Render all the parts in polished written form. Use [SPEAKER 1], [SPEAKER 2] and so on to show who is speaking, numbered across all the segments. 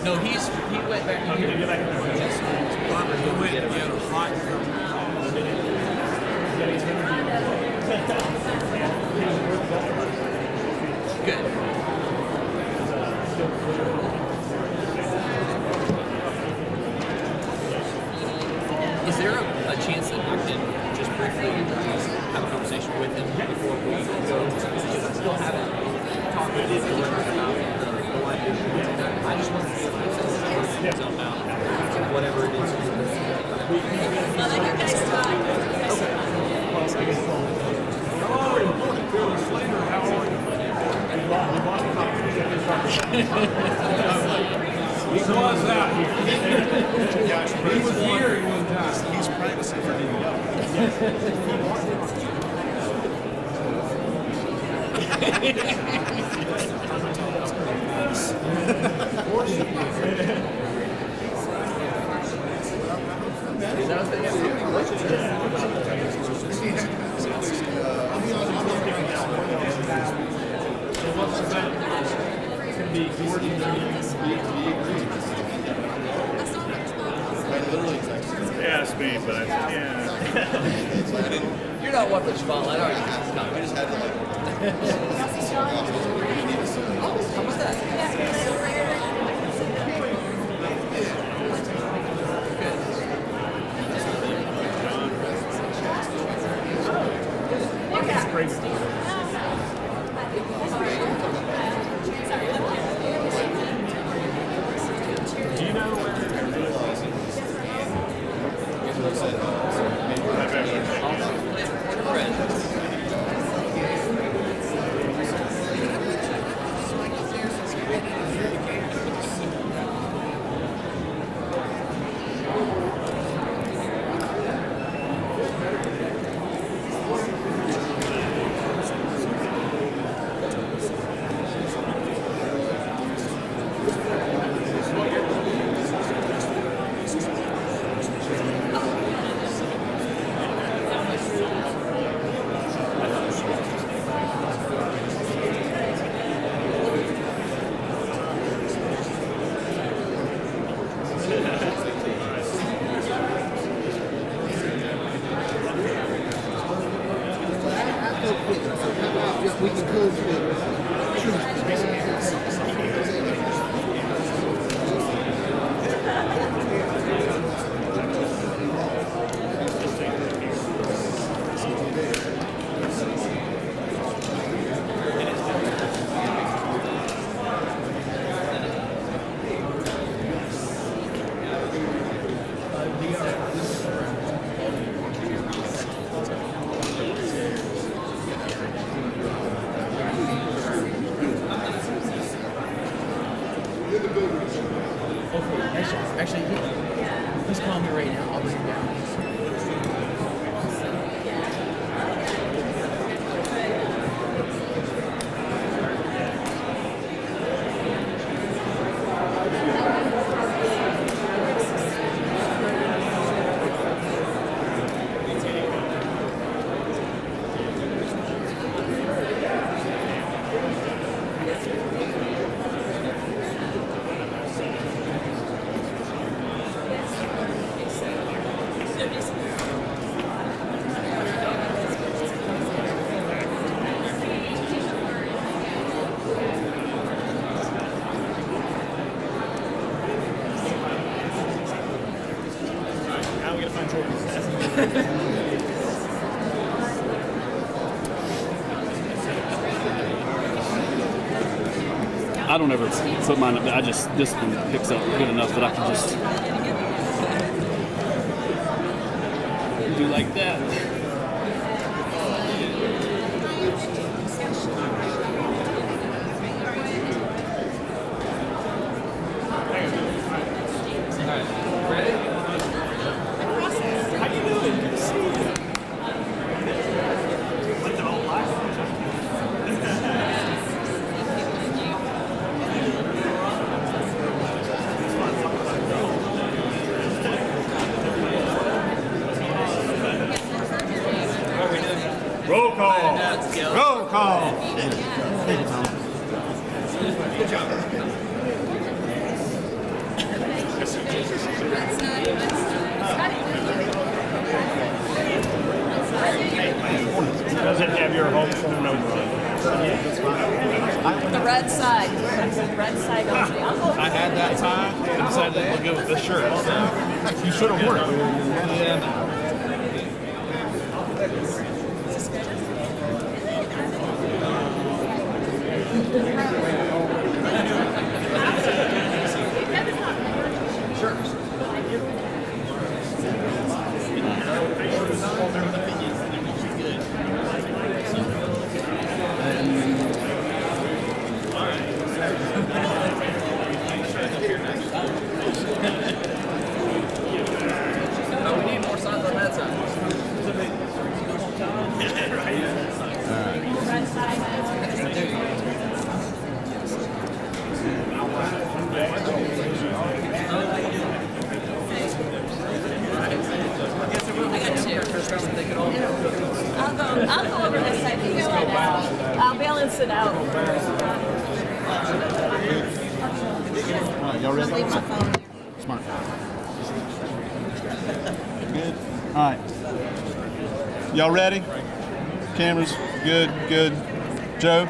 [SPEAKER 1] No, he went back.
[SPEAKER 2] Okay, get back in there.
[SPEAKER 1] Yes.
[SPEAKER 3] He went and got a hot
[SPEAKER 1] Good. Is there a chance that I can just briefly have a conversation with him before we go? Because I still haven't talked with him about the life. I just want to see if I can help out. Whatever it is.
[SPEAKER 4] I'll let you guys talk.
[SPEAKER 3] Hello, morning, Phyllis Slater. How are you? He was out here. He was here at one time.
[SPEAKER 5] He's practicing for New York.
[SPEAKER 2] Yeah, it's me, but yeah.
[SPEAKER 1] You're not one for the spotlight, are you? No.
[SPEAKER 5] I just had to like.
[SPEAKER 1] How was that?
[SPEAKER 2] Do you know where?
[SPEAKER 6] We can close with
[SPEAKER 1] Actually, he's calling me right now. I'll bring him down.
[SPEAKER 2] Now we gotta find Jordan.
[SPEAKER 7] I don't ever put mine up there. This one picks up good enough that I can just do like that.
[SPEAKER 2] Roll call. Roll call.
[SPEAKER 1] Good job.
[SPEAKER 4] Red side, red side.
[SPEAKER 2] Does it have your home phone number on it?
[SPEAKER 4] The red side. Red side only. I'll go.
[SPEAKER 5] I had that tie and decided to go with this shirt. So you should have worn it. Yeah.
[SPEAKER 1] We need more signs on that side.
[SPEAKER 4] Red side. I got two. I'll go over this side. You go out. I'll balance it out.
[SPEAKER 5] All right, y'all ready?
[SPEAKER 4] Leave my phone here.
[SPEAKER 5] Smart. Good. All right. Y'all ready? Cameras. Good. Good. Joe.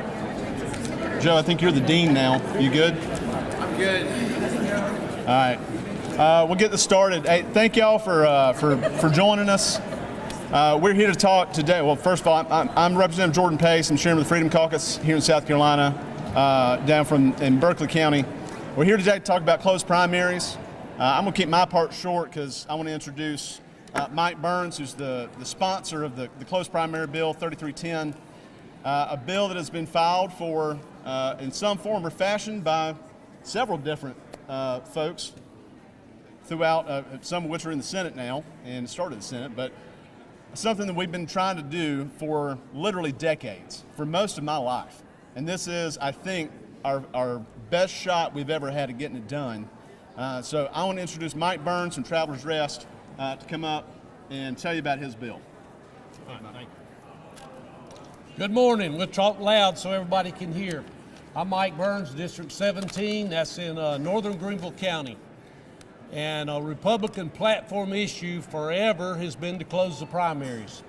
[SPEAKER 5] Joe, I think you're the dean now. You good?
[SPEAKER 1] I'm good.
[SPEAKER 5] All right. We'll get this started. Hey, thank y'all for joining us. We're here to talk today. Well, first of all, I'm Representative Jordan Pace. I'm chairman of the Freedom Caucus here in South Carolina, down in Berkeley County. We're here today to talk about closed primaries. I'm going to keep my part short because I want to introduce Mike Burns, who's the sponsor of the closed primary bill 3310, a bill that has been filed for in some form or fashion by several different folks throughout, some of which are in the Senate now and started the Senate, but something that we've been trying to do for literally decades, for most of my life. And this is, I think, our best shot we've ever had at getting it done. So I want to introduce Mike Burns from Travelers Rest to come up and tell you about his bill.
[SPEAKER 2] All right, thank you.
[SPEAKER 3] Good morning. We'll talk loud so everybody can hear. I'm Mike Burns, District 17. That's in northern Greenville County. And a Republican platform issue forever has been to close the primaries.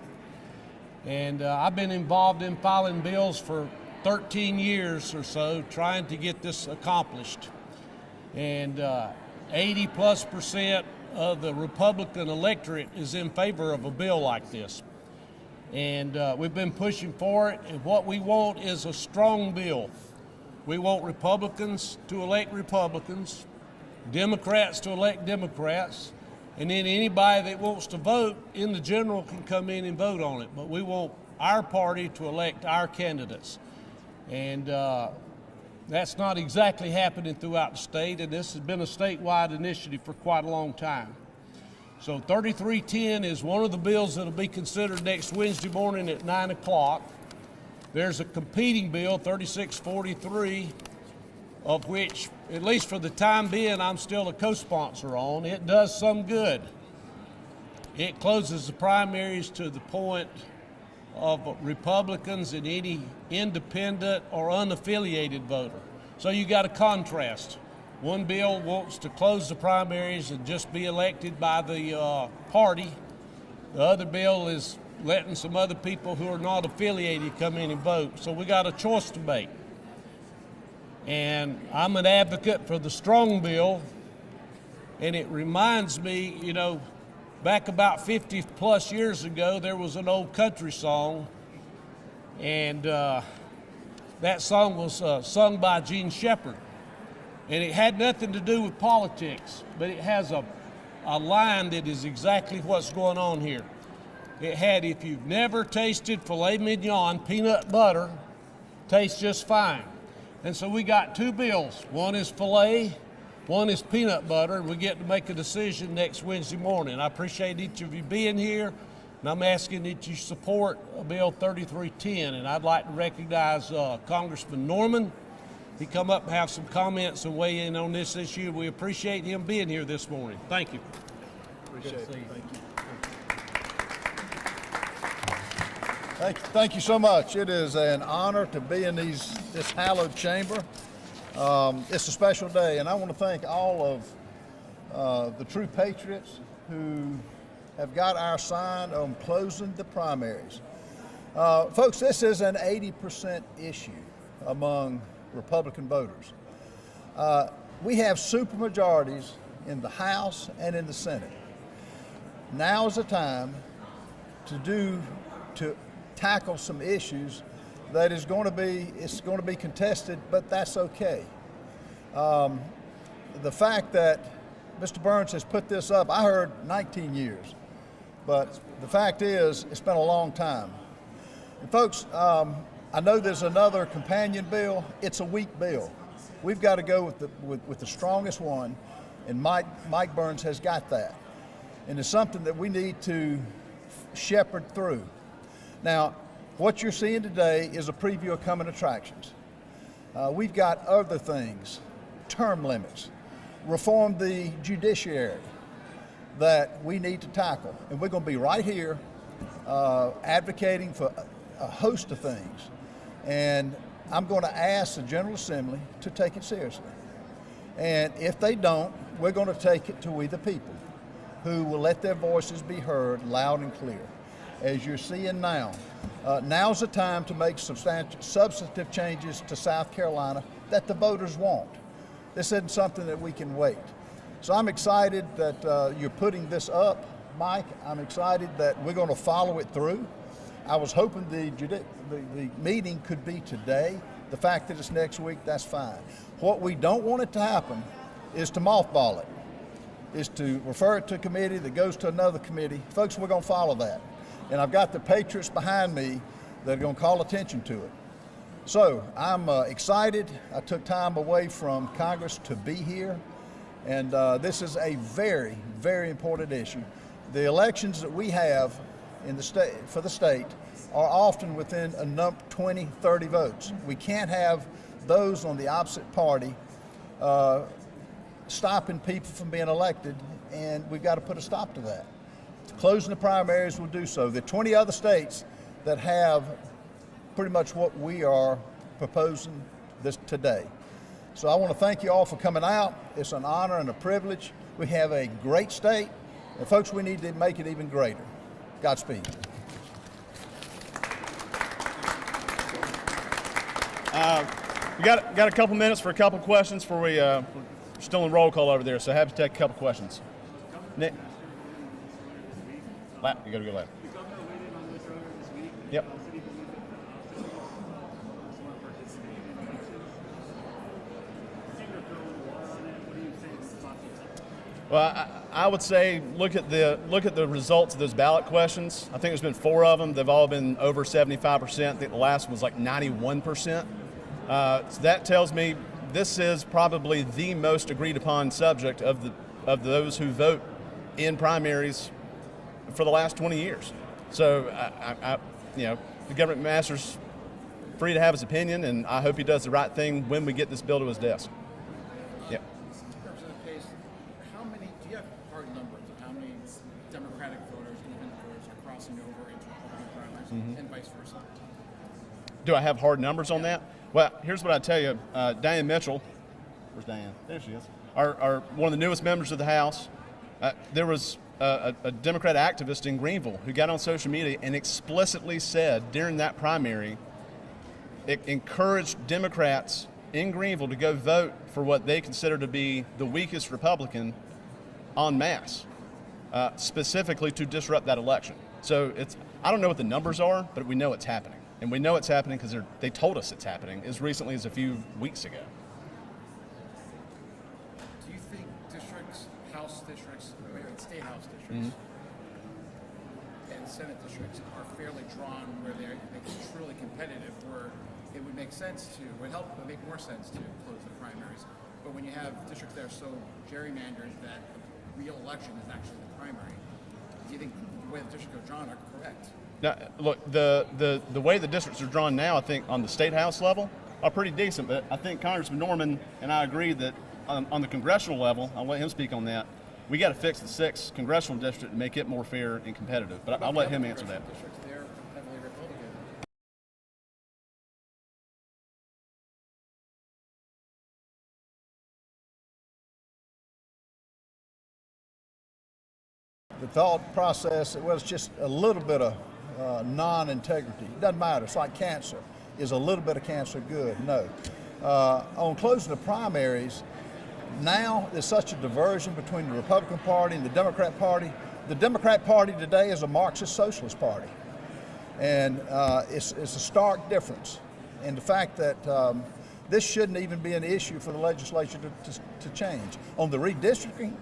[SPEAKER 3] And I've been involved in filing bills for 13 years or so trying to get this accomplished. And 80+% of the Republican electorate is in favor of a bill like this. And we've been pushing for it, and what we want is a strong bill. We want Republicans to elect Republicans, Democrats to elect Democrats, and then anybody that wants to vote in the general can come in and vote on it. But we want our party to elect our candidates. And that's not exactly happening throughout the state, and this has been a statewide initiative for quite a long time. So 3310 is one of the bills that will be considered next Wednesday morning at 9 o'clock. There's a competing bill, 3643, of which, at least for the time being, I'm still a co-sponsor on. It does some good. It closes the primaries to the point of Republicans and any independent or unaffiliated voter. So you got a contrast. One bill wants to close the primaries and just be elected by the party. The other bill is letting some other people who are not affiliated come in and vote. So we got a choice to make. And I'm an advocate for the strong bill, and it reminds me, you know, back about 50 plus years ago, there was an old country song, and that song was sung by Gene Shepherd. And it had nothing to do with politics, but it has a line that is exactly what's going on here. It had, if you've never tasted filet mignon, peanut butter tastes just fine. And so we got two bills. One is filet, one is peanut butter, and we get to make a decision next Wednesday morning. I appreciate each of you being here, and I'm asking that you support Bill 3310. And I'd like to recognize Congressman Norman. He come up and have some comments and weigh in on this issue. We appreciate him being here this morning. Thank you.
[SPEAKER 5] Appreciate it. Thank you. Thank you so much. It is an honor to be in this hallowed chamber. It's a special day, and I want to thank all of
[SPEAKER 8] the true patriots who have got our sign on closing the primaries. Folks, this is an 80% issue among Republican voters. We have supermajorities in the House and in the Senate. Now is the time to tackle some issues that is going to be contested, but that's okay. The fact that Mr. Burns has put this up, I heard 19 years, but the fact is it's been a long time. And folks, I know there's another companion bill. It's a weak bill. We've got to go with the strongest one, and Mike Burns has got that. And it's something that we need to shepherd through. Now, what you're seeing today is a preview of coming attractions. We've got other things, term limits, reform the judiciary that we need to tackle. And we're going to be right here advocating for a host of things. And I'm going to ask the General Assembly to take it seriously. And if they don't, we're going to take it to we the people, who will let their voices be heard loud and clear. As you're seeing now, now's the time to make substantive changes to South Carolina that the voters want. This isn't something that we can wait. So I'm excited that you're putting this up, Mike. I'm excited that we're going to follow it through. I was hoping the meeting could be today. The fact that it's next week, that's fine. What we don't want it to happen is to mothball it, is to refer it to a committee that goes to another committee. Folks, we're going to follow that. And I've got the patriots behind me that are going to call attention to it. So I'm excited. I took time away from Congress to be here. And this is a very, very important issue. The elections that we have in the state for the state are often within a number 20, 30 votes. We can't have those on the opposite party stopping people from being elected, and we've got to put a stop to that. Closing the primaries will do so. There are 20 other states that have pretty much what we are proposing this today. So I want to thank you all for coming out. It's an honor and a privilege. We have a great state, and folks, we need to make it even greater. Godspeed.
[SPEAKER 5] We got a couple minutes for a couple questions before we're still in roll call over there, so happy to take a couple questions. Nick? Lap, you got to go lap. Yep. Well, I would say look at the results of those ballot questions. I think there's been 4 of them. They've all been over 75%. I think the last one was like 91%. So that tells me this is probably the most agreed upon subject of those who vote in primaries for the last 20 years. So the government master's free to have his opinion, and I hope he does the right thing when we get this bill to his desk. Yep.
[SPEAKER 6] Representative Pace, do you have hard numbers of how many Democratic voters, independent voters are crossing over into Republican primaries and vice versa?
[SPEAKER 5] Do I have hard numbers on that? Well, here's what I tell you. Diane Mitchell, where's Diane? There she is. Are one of the newest members of the House. There was a Democrat activist in Greenville who got on social media and explicitly said during that primary, it encouraged Democrats in Greenville to go vote for what they consider to be the weakest Republican en masse, specifically to disrupt that election. So I don't know what the numbers are, but we know it's happening. And we know it's happening because they told us it's happening as recently as a few weeks ago.
[SPEAKER 6] Do you think districts, House districts, state House districts, and Senate districts are fairly drawn where they're truly competitive, where it would make sense to, would make more sense to close the primaries? But when you have districts that are so gerrymandered that the real election is actually the primary, do you think the way the districts are drawn are correct?
[SPEAKER 5] Now, look, the way the districts are drawn now, I think on the state house level, are pretty decent. But I think Congressman Norman and I agree that on the congressional level, I'll let him speak on that. We got to fix the 6th congressional district and make it more fair and competitive. But I'll let him answer that.
[SPEAKER 8] the thought process, well, it's just a little bit of non-integrity. It doesn't matter. It's like cancer. Is a little bit of cancer good? No. On closing the primaries, now there's such a diversion between the Republican Party and the Democrat Party. The Democrat Party today is a Marxist socialist party. And it's a stark difference. And the fact that this shouldn't even be an issue for the legislature to change. On the redistricting,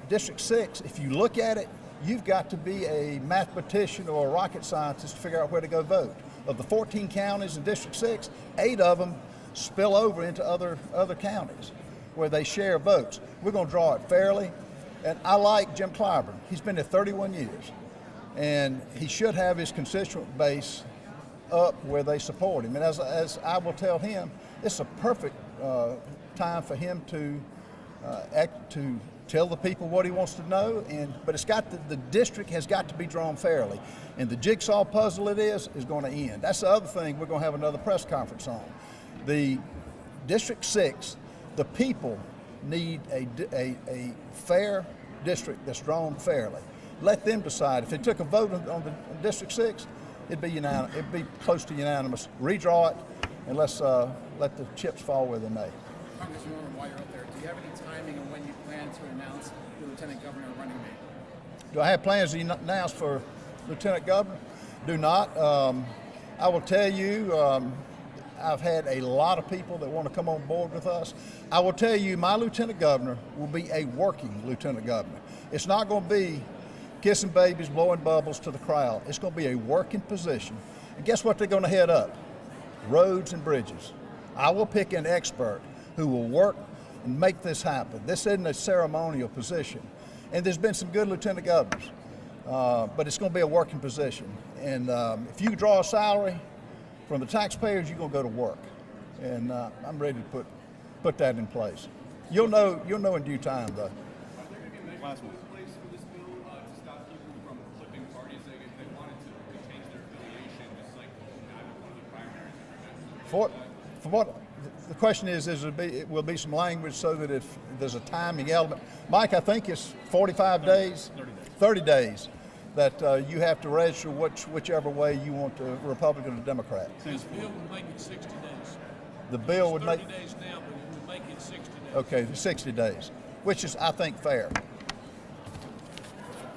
[SPEAKER 8] District 6, if you look at it, you've got to be a mathematician or a rocket scientist to figure out where to go vote. Of the 14 counties in District 6, 8 of them spill over into other counties where they share votes. We're going to draw it fairly. And I like Jim Clyburn. He's been there 31 years. And he should have his constituent base up where they support him. And as I will tell him, it's a perfect time for him to tell the people what he wants to know. But it's got the district has got to be drawn fairly. And the jigsaw puzzle it is going to end. That's the other thing we're going to have another press conference on. The District 6, the people need a fair district that's drawn fairly. Let them decide. If they took a vote on the District 6, it'd be unanimous. It'd be close to unanimous. Redraw it, and let's let the chips fall where they may.
[SPEAKER 6] Congresswoman, while you're up there, do you have any timing on when you plan to announce the Lieutenant Governor running mate?
[SPEAKER 8] Do I have plans to announce for Lieutenant Governor? Do not. I will tell you, I've had a lot of people that want to come on board with us. I will tell you, my Lieutenant Governor will be a working Lieutenant Governor. It's not going to be kissing babies, blowing bubbles to the crowd. It's going to be a working position. And guess what they're going to head up? Roads and bridges. I will pick an expert who will work and make this happen. This isn't a ceremonial position. And there's been some good lieutenant governors, but it's going to be a working position. And if you draw a salary from the taxpayers, you're going to go to work. And I'm ready to put that in place. You'll know in due time, though.
[SPEAKER 5] Last one.
[SPEAKER 8] For what the question is will be some language so that if there's a timing element, Mike, I think it's 45 days, 30 days that you have to register whichever way you want to, Republican or Democrat.
[SPEAKER 3] This bill would make it 60 days.
[SPEAKER 8] The bill would
[SPEAKER 3] It's
[SPEAKER 8] make
[SPEAKER 3] 30 days now, but it would make it 60 days.
[SPEAKER 8] okay 60 days, which is I think fair.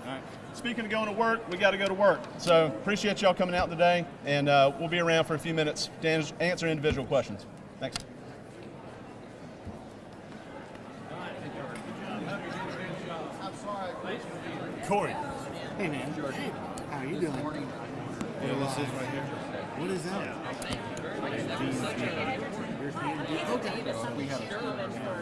[SPEAKER 5] All right. Speaking of going to work, we got to go to work. So appreciate y'all coming out today, and we'll be around for a few minutes to answer individual questions. Thanks.
[SPEAKER 9] Corey. Hey, man. Hey, how are you doing? You know what this is right here? What is that? Okay. We have